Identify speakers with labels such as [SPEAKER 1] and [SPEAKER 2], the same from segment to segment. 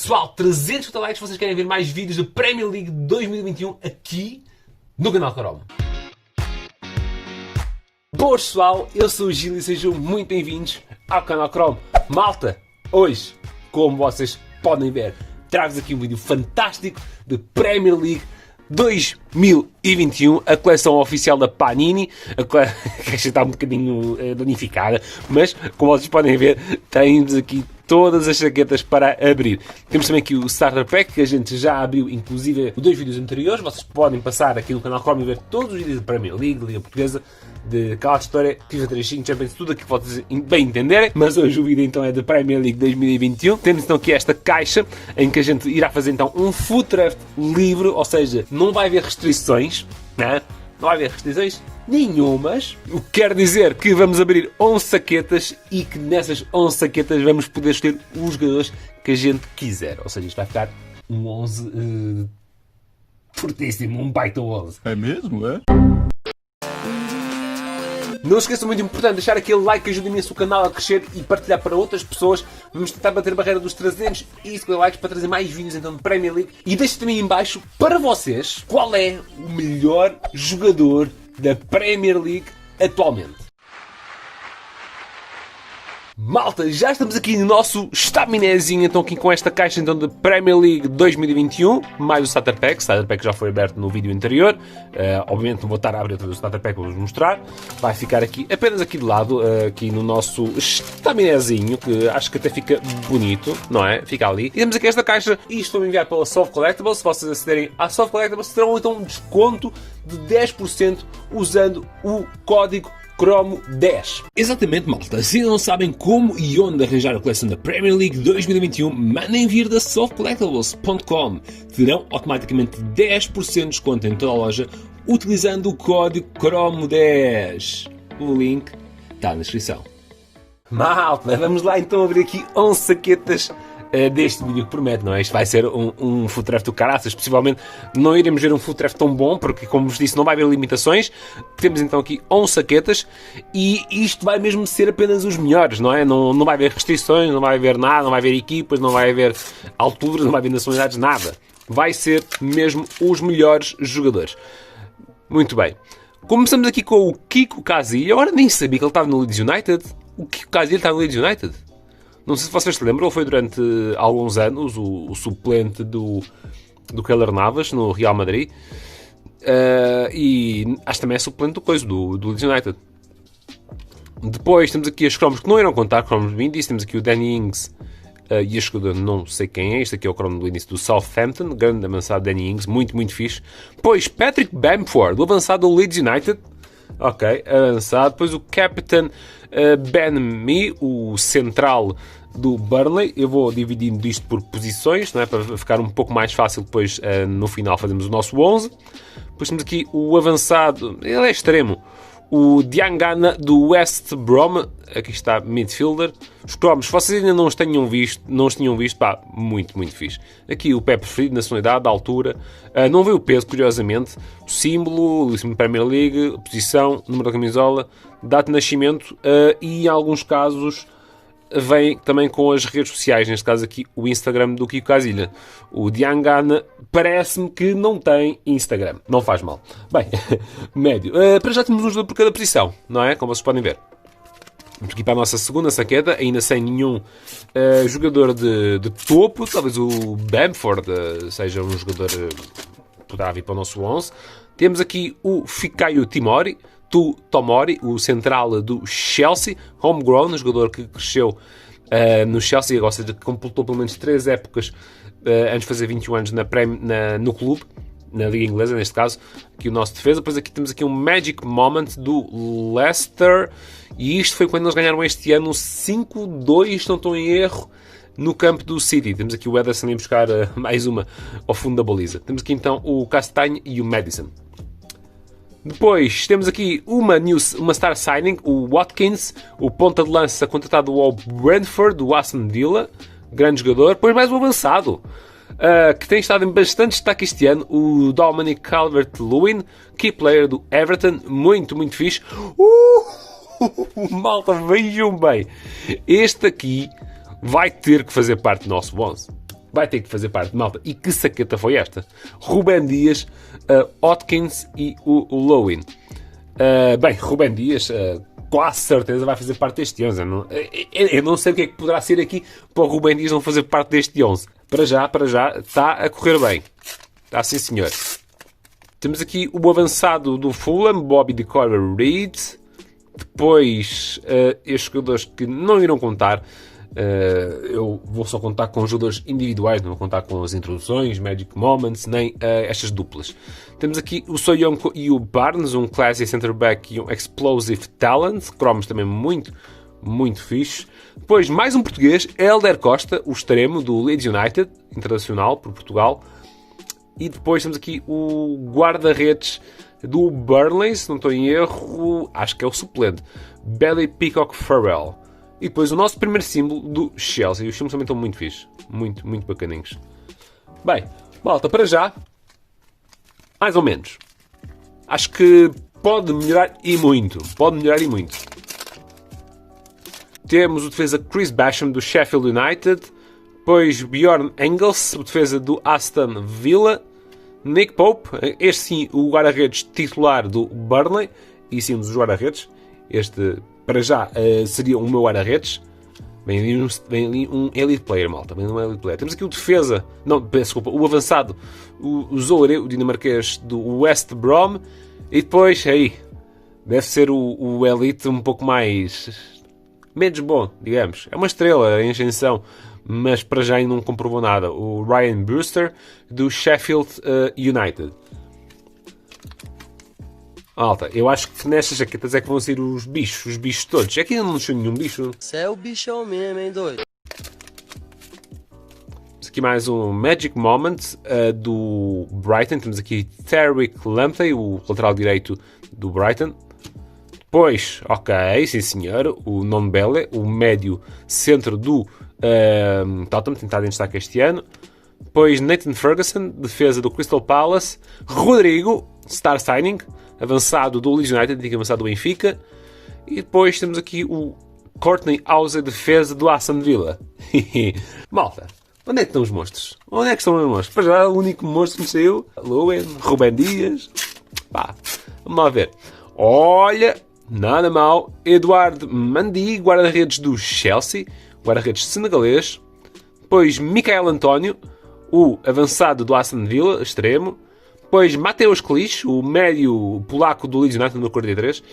[SPEAKER 1] Pessoal, 350 likes se vocês querem ver mais vídeos da Premier League 2021 aqui no canal Chrome. Boas pessoal, eu sou o Gil e sejam muito bem-vindos ao canal Chrome. Malta, hoje, como vocês podem ver, trago-vos aqui um vídeo fantástico de Premier League 2021, a coleção oficial da Panini. A caixa está um bocadinho danificada, mas como vocês podem ver, temos aqui todas as chaquetas para abrir. Temos também aqui o Starter Pack, que a gente já abriu, inclusive, os 2 vídeos anteriores. Vocês podem passar aqui no canal Chrome e ver todos os vídeos de Premier League, Liga Portuguesa, de Cala de História, FIFA 35, Champions, tudo aqui que vocês bem entenderem. Mas hoje o vídeo então é da Premier League 2021. Temos então aqui esta caixa, em que a gente irá fazer então um full draft livre, ou seja, não vai haver restrições, né? Não vai haver restrições nenhumas, o que quer dizer que vamos abrir 11 saquetas e que nessas 11 saquetas vamos poder escolher os jogadores que a gente quiser. Ou seja, isto vai ficar um 11 fortíssimo, um baita 11.
[SPEAKER 2] É mesmo, é?
[SPEAKER 1] Não se esqueçam, muito importante, deixar aquele like que ajuda imenso o canal a crescer e partilhar para outras pessoas. Vamos tentar bater a barreira dos 350 likes para trazer mais vídeos então de Premier League. E deixem também em baixo para vocês qual é o melhor jogador da Premier League atualmente. Malta, já estamos aqui no nosso estaminézinho, então aqui com esta caixa então de Premier League 2021, mais o Starter Pack. O Starter Pack já foi aberto no vídeo anterior, obviamente não vou estar a abrir outra vez o Starter Pack para vos mostrar, vai ficar aqui, apenas aqui de lado, aqui no nosso estaminézinho, que acho que até fica bonito, não é? Fica ali. E temos aqui esta caixa, e isto foi enviado pela Soft Collectibles. Se vocês acederem à Soft Collectibles, terão então um desconto de 10% usando o código Cromo10. Exatamente, malta. Se não sabem como e onde arranjar a coleção da Premier League 2021, mandem vir da softcollectibles.com. Terão automaticamente 10% de desconto em toda a loja utilizando o código Cromo10. O link está na descrição. Malta, vamos lá então abrir aqui 11 saquetas deste vídeo que promete, não é? Isto vai ser um full draft do caraças. Possivelmente não iremos ver um full draft tão bom, porque, como vos disse, não vai haver limitações. Temos então aqui 11 saquetas e isto vai mesmo ser apenas os melhores, não é? Não vai haver restrições, não vai haver nada, não vai haver equipas, não vai haver alturas, não vai haver nacionalidades, nada. Vai ser mesmo os melhores jogadores. Muito bem. Começamos aqui com o Kiko Casillas. Agora nem sabia que ele estava no Leeds United. O Kiko Casillas está no Leeds United. Não sei se vocês se lembram, ele foi durante alguns anos o suplente do Keylor Navas no Real Madrid. E acho que também é suplente do Leeds United. Depois temos aqui as cromos que não irão contar, cromos do índice. Temos aqui o Danny Ings e a jogadora não sei quem é. Este aqui é o cromo do índice do Southampton, grande avançado Danny Ings, muito, muito fixe. Depois Patrick Bamford, o avançado do Leeds United. Ok, avançado. Depois o Captain Ben Mee, o central do Burnley. Eu vou dividindo isto por posições, não é? Para ficar um pouco mais fácil depois no final fazemos o nosso 11. Depois temos aqui o avançado, ele é extremo, o Diangana do West Brom. Aqui está midfielder. Os cromos, se vocês ainda não os tinham visto, pá, muito, muito fixe. Aqui o pé preferido, nacionalidade, altura, não veio o peso, curiosamente, o símbolo da Premier League, posição, número da camisola, data de nascimento e em alguns casos vem também com as redes sociais, neste caso aqui o Instagram do Kiko Casillas. O Diangana parece-me que não tem Instagram, não faz mal. Bem, médio. Para já temos um jogador por cada posição, não é? Como vocês podem ver. Vamos aqui para a nossa segunda saqueta, ainda sem nenhum jogador de topo. Talvez o Bamford seja um jogador que poderá vir para o nosso 11. Temos aqui o Fikayo Tomori, o central do Chelsea, homegrown, um jogador que cresceu no Chelsea, ou seja, que completou pelo menos 3 épocas antes de fazer 21 anos no clube, na Liga Inglesa, neste caso, aqui o nosso defesa. Depois aqui temos aqui um Magic Moment do Leicester, e isto foi quando eles ganharam este ano 5-2, não estou em erro, no campo do City. Temos aqui o Ederson a buscar mais uma ao fundo da baliza. Temos aqui então o Castagne e o Madison. Depois temos aqui uma star signing, o Watkins, o ponta de lança contratado ao Brentford, do Aston Villa, grande jogador. Depois mais um avançado, que tem estado em bastante destaque este ano, o Dominic Calvert-Lewin, key player do Everton, muito, muito fixe. Malta, vejam bem, este aqui vai ter que fazer parte do nosso 11. vai ter que fazer parte, malta. E que saqueta foi esta? Rubem Dias, Watkins e o Lowin. Bem, Rubem Dias, quase certeza vai fazer parte deste 11. Eu não sei o que é que poderá ser aqui para o Rubem Dias não fazer parte deste 11. Para já, está a correr bem. Está sim, senhor. Temos aqui o avançado do Fulham, Bobby de Cora Reed. Depois, estes jogadores que não irão contar. Eu vou só contar com jogadores individuais, não vou contar com as introduções, Magic Moments, nem estas duplas. Temos aqui o Soyonko e o Barnes, um classy center back e um explosive talent, cromos também muito fixe. Depois mais um português, Hélder Costa, o extremo do Leeds United, internacional por Portugal. E depois temos aqui o guarda-redes do Burnley, se não estou em erro, acho que é o suplente, Belly Peacock Farrell. E depois o nosso primeiro símbolo do Chelsea. Os símbolos também estão muito fixes. Muito bacaninhos. Bem, malta, para já, mais ou menos. Acho que pode melhorar e muito. Temos o defesa Chris Basham do Sheffield United. Depois Bjorn Engels, o defesa do Aston Villa. Nick Pope, este sim, o guarda-redes titular do Burnley. E sim, dos guarda-redes. Este, para já, seria o meu guarda-redes. Vem ali um elite player, malta. Vem um elite player. Temos aqui o defesa... Não, desculpa. O avançado. O Zoure, o dinamarquês do West Brom. E depois, aí... Deve ser o elite um pouco mais... menos bom, digamos. É uma estrela em ascensão. Mas para já ainda não comprovou nada. O Ryan Brewster, do Sheffield United. Malta, eu acho que nestas jaquetas é que vão ser os bichos todos. É que ainda não deixou nenhum bicho.
[SPEAKER 2] Você é o bichão mesmo, hein, doido?
[SPEAKER 1] Temos aqui mais um Magic Moment do Brighton. Temos aqui Tariq Lamptey, o lateral direito do Brighton. Depois, ok, sim senhor, o Nonbele, o médio centro do Tottenham, tentado em destaque este ano. Depois Nathan Ferguson, defesa do Crystal Palace. Rodrigo, star signing, avançado do Leeds United, antigo avançado do Benfica. E depois temos aqui o Courtney House, defesa do Aston Villa. Malta, onde é que estão os monstros? Onde é que estão os monstros? Para já, o único monstro que me saiu, Lewin, Rubem Dias. Pá, vamos lá ver. Olha, nada mal. Eduardo Mandi, guarda-redes do Chelsea, guarda-redes senegalês. Depois Michael António, o avançado do Aston Villa, extremo. Depois Mateusz Klisz, o médio polaco do Leeds United no 43,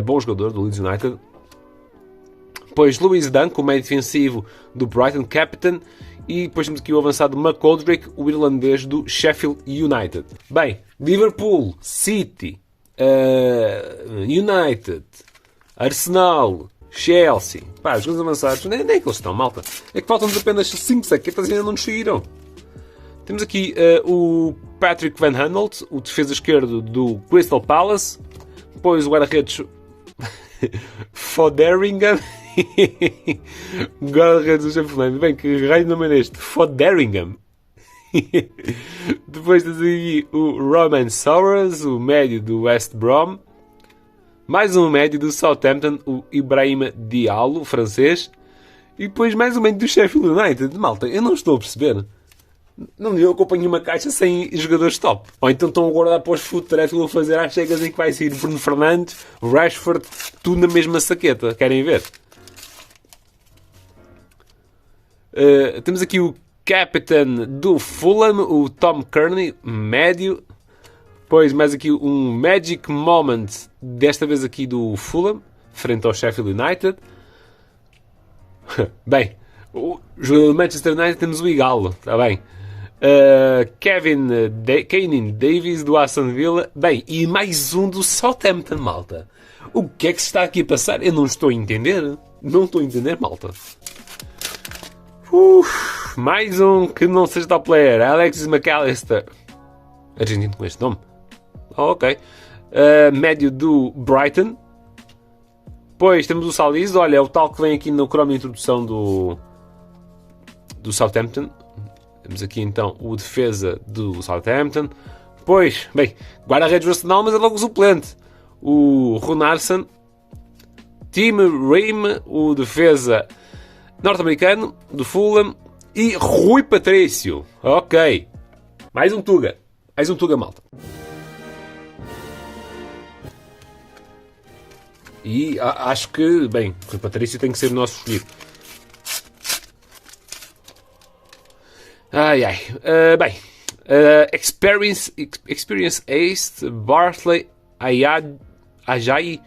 [SPEAKER 1] bom jogador do Leeds United. Depois Luís Dunk, o médio defensivo do Brighton, captain. E depois temos aqui o avançado McGoldrick, o irlandês do Sheffield United. Bem, Liverpool, City, United, Arsenal, Chelsea. Pá, os jogadores avançados, nem é que eles estão, malta. É que faltam-nos apenas 5 saquetas e ainda não nos saíram. Temos aqui o Patrick Van Aanholt, o defesa esquerdo do Crystal Palace. Depois o guarda-redes Foderingham. Guarda-redes do Sheffield. Bem, que raio de nome é este? Foderingham. Depois temos aqui o Roman Soares, o médio do West Brom. Mais um médio do Southampton, o Ibrahima Diallo, francês. E depois mais um médio do Sheffield United. Malta, eu não estou a perceber. Não eu acompanho uma caixa sem jogadores top. Ou então estão a guardar para os futuros que vão fazer às cegas em que vai sair Bruno Fernandes, Rashford, tudo na mesma saqueta. Querem ver? Temos aqui o capitão do Fulham, o Tom Kearney, médio. Depois mais aqui um Magic Moment, desta vez aqui do Fulham, frente ao Sheffield United. Bem, o jogador do Manchester United temos o Igalo, está bem. Kane Davies do Aston Villa. Bem, e mais um do Southampton, malta. O que é que se está aqui a passar? Eu não estou a entender. Não estou a entender, malta. Mais um que não seja top player. Alexis McAllister. Argentino com este nome. Ok. Médio do Brighton. Depois temos o Salis. Olha, é o tal que vem aqui no cromo de introdução do Southampton. Temos aqui então o defesa do Southampton. Depois, bem, guarda-redes do Arsenal, mas é logo o suplente. O Runarsson. Tim Ream, o defesa norte-americano do Fulham. e Rui Patrício. Ok. Mais um Tuga, malta. E acho que, bem, Rui Patrício tem que ser o nosso escolhido. Bem, Experience Ace, Bartley, Ajay,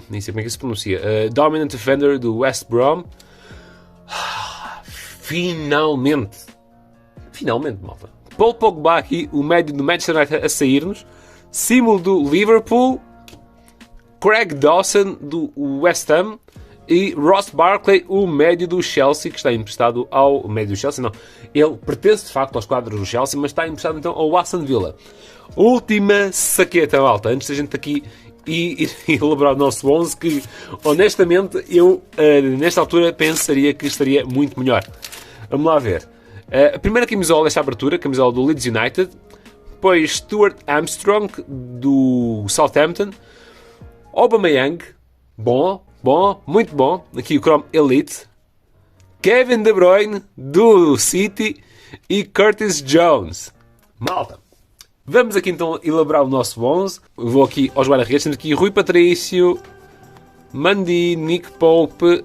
[SPEAKER 1] nem sei como é que se pronuncia. Dominant Defender do West Brom. Finalmente, malta. Paul Pogba aqui, o médio do Manchester United a sair-nos. Símbolo do Liverpool. Craig Dawson do West Ham. E Ross Barkley, o médio do Chelsea, que está emprestado ao médio do Chelsea. Não, ele pertence de facto aos quadros do Chelsea, mas está emprestado então ao Aston Villa. Última saqueta, malta, antes da gente aqui e elaborar o nosso 11, que honestamente eu nesta altura pensaria que estaria muito melhor. Vamos lá ver. A primeira camisola desta abertura, camisola do Leeds United, depois Stuart Armstrong do Southampton, Aubameyang, bom, muito bom, aqui o Chrome Elite, Kevin De Bruyne do City e Curtis Jones. Malta, vamos aqui então elaborar o nosso 11. Eu vou aqui aos guarda-redes, temos aqui Rui Patrício, Mandy, Nick Pope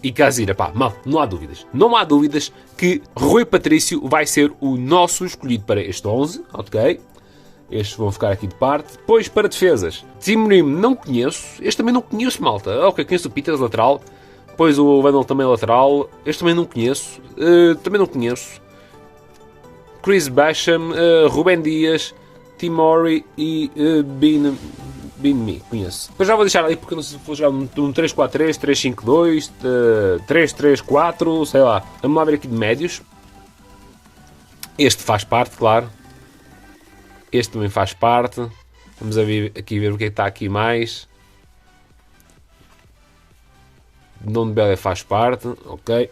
[SPEAKER 1] e Casira. Pá, mal, não há dúvidas que Rui Patrício vai ser o nosso escolhido para este 11, ok? Estes vão ficar aqui de parte. Depois, para defesas, Tim Rim não conheço. Este também não conheço, malta. Ok, conheço o Peters, lateral. Depois o Vandal também lateral. Este também não conheço. Chris Basham, Rubem Dias, Timori e Bin-Mi. Conheço. Depois já vou deixar ali porque não sei se vou jogar um 3-4-3, 3-5-2, 3-3-4, sei lá. Vamos lá ver aqui de médios. Este faz parte, claro. Este também faz parte. Vamos aqui ver o que é que está aqui mais. Não de Bela faz parte. Ok.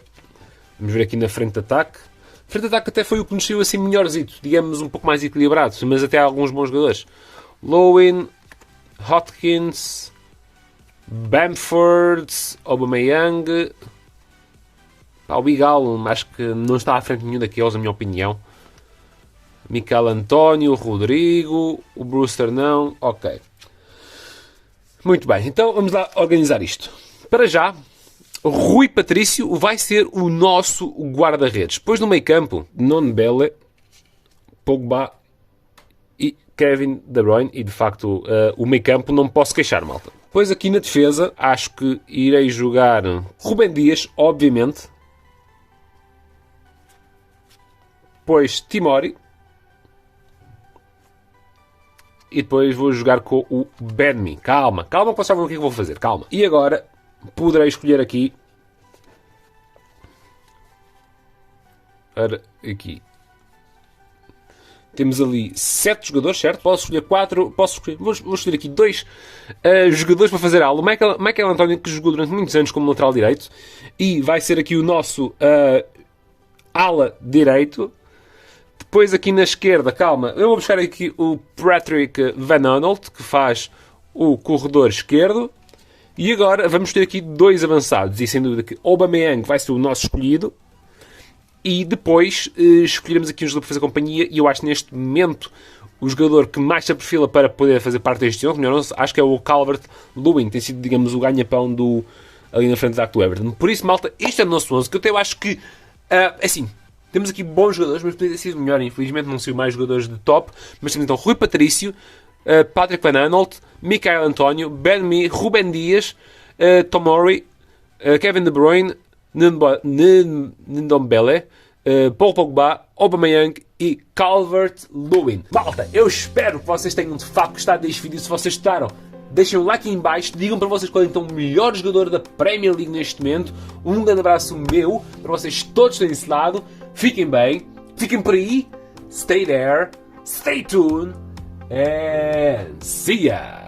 [SPEAKER 1] Vamos ver aqui na frente de ataque. Frente de ataque até foi o que nos saiu assim melhorzito. Digamos um pouco mais equilibrado. Mas até há alguns bons jogadores. Lowen, Hotkins, Bamford, Aubameyang. O Bigalo, acho que não está à frente de nenhum daqueles, na minha opinião. Michael António, Rodrigo, o Brewster não, ok. Muito bem, então vamos lá organizar isto. Para já, Rui Patrício vai ser o nosso guarda-redes. Depois no meio campo, Nonbele, Pogba e Kevin De Bruyne. E de facto, o meio campo não me posso queixar, malta. Depois aqui na defesa, acho que irei jogar Rubem Dias, obviamente. Depois Timori. E depois vou jogar com o Ben-Mi. Calma, que vocês sabem o que é que vou fazer. Calma. E agora poderei escolher aqui. Aqui. Temos ali 7 jogadores, certo? Posso escolher 4. Vou escolher aqui 2 jogadores para fazer aula. O Michael António, que jogou durante muitos anos como lateral direito. E vai ser aqui o nosso ala direito. Depois aqui na esquerda, calma, eu vou buscar aqui o Patrick Van Aanholt, que faz o corredor esquerdo. E agora vamos ter aqui 2 avançados. E sem dúvida que Aubameyang vai ser o nosso escolhido. E depois escolheremos aqui um jogador para fazer companhia. E eu acho que neste momento o jogador que mais se aprofila para poder fazer parte deste 11, acho que é o Calvert-Lewin. Tem sido, digamos, o ganha-pão ali na frente do Everton. Por isso, malta, este é o nosso 11, que eu até acho que, assim... Temos aqui bons jogadores, mas poderia ter sido melhor. Infelizmente não saiu mais jogadores de top. Mas temos então Rui Patrício, Patrick Van Aanholt, Michael António, Ben-Mi, Rubem Dias, Tomori, Kevin De Bruyne, Ndombele, Paul Pogba, Aubameyang e Calvert-Lewin. Malta, eu espero que vocês tenham de facto gostado deste vídeo. Se vocês gostaram, deixem um like aí em baixo, digam para vocês qual é então o melhor jogador da Premier League neste momento. Um grande abraço meu, para vocês todos desse lado. Fiquem bem, fiquem por aí, stay there, stay tuned, and see ya!